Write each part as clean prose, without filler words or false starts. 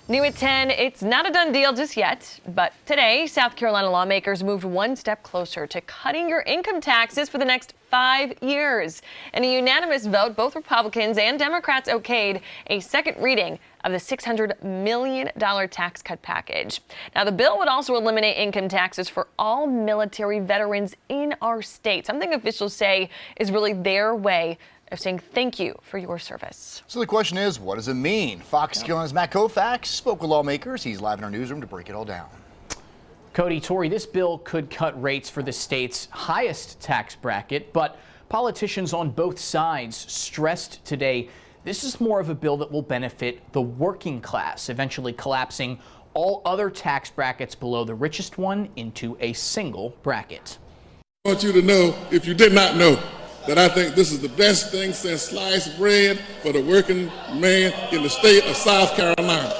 New at 10, it's not a done deal just yet, but today, South Carolina lawmakers moved one step closer to cutting your income taxes for the next 5 years. In a unanimous vote, both Republicans and Democrats okayed a second reading of the $600 million tax cut package. Now, the bill would also eliminate income taxes for all military veterans in our state, something officials say is really their way of saying thank you for your service. So the question is, what does it mean? Fox Carolina's Kaufax spoke with lawmakers. He's live in our newsroom to break it all down. Cody, Tori, this bill could cut rates for the state's highest tax bracket, but politicians on both sides stressed today this is more of a bill that will benefit the working class, eventually collapsing all other tax brackets below the richest one into a single bracket. I want you to know, if you did not know, that I think this is the best thing since sliced bread for the working man in the state of South Carolina.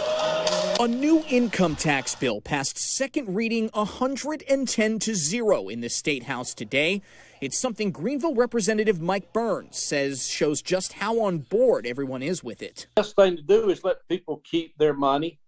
A new income tax bill passed second reading 110-0 in the State House today. It's something Greenville Representative Mike Burns says shows just how on board everyone is with it. The best thing to do is let people keep their money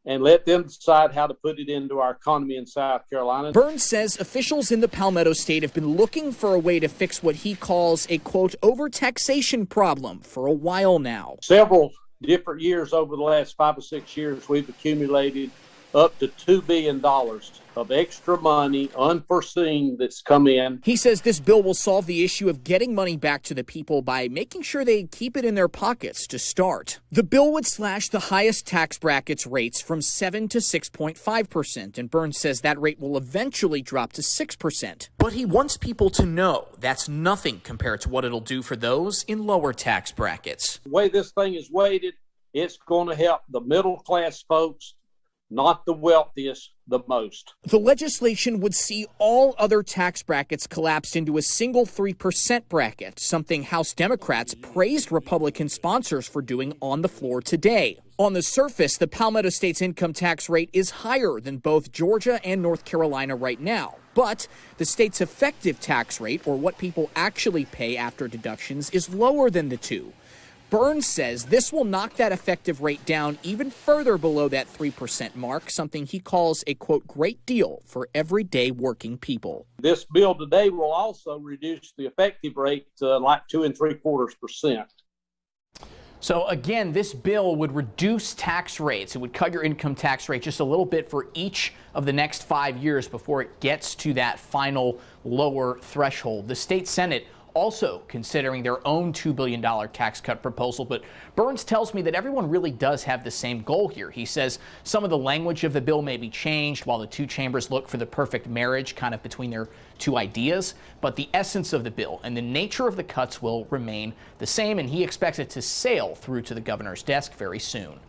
and let them decide how to put it into our economy in South Carolina. Burns says officials in the Palmetto State have been looking for a way to fix what he calls a, quote, overtaxation problem for a while now. Several different years over the last 5 or 6 years, we've accumulated up to $2 billion of extra money, unforeseen, that's come in. He says this bill will solve the issue of getting money back to the people by making sure they keep it in their pockets to start. The bill would slash the highest tax brackets rates from 7 to 6.5%, and Burns says that rate will eventually drop to 6%. But he wants people to know that's nothing compared to what it'll do for those in lower tax brackets. The way this thing is weighted, it's going to help the middle class folks, not the wealthiest, the most. The legislation would see all other tax brackets collapsed into a single 3% bracket, something House Democrats praised Republican sponsors for doing on the floor today. On the surface, the Palmetto State's income tax rate is higher than both Georgia and North Carolina right now. But the state's effective tax rate, or what people actually pay after deductions, is lower than the two. Burns says this will knock that effective rate down even further below that 3% mark, something he calls a, quote, great deal for everyday working people. This bill today will also reduce the effective rate to like 2.75%. So again, this bill would reduce tax rates. It would cut your income tax rate just a little bit for each of the next 5 years before it gets to that final lower threshold. The state Senate also considering their own $2 billion tax cut proposal. But Burns tells me that everyone really does have the same goal here. He says some of the language of the bill may be changed while the two chambers look for the perfect marriage kind of between their two ideas. But the essence of the bill and the nature of the cuts will remain the same, and he expects it to sail through to the governor's desk very soon.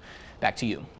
Back to you.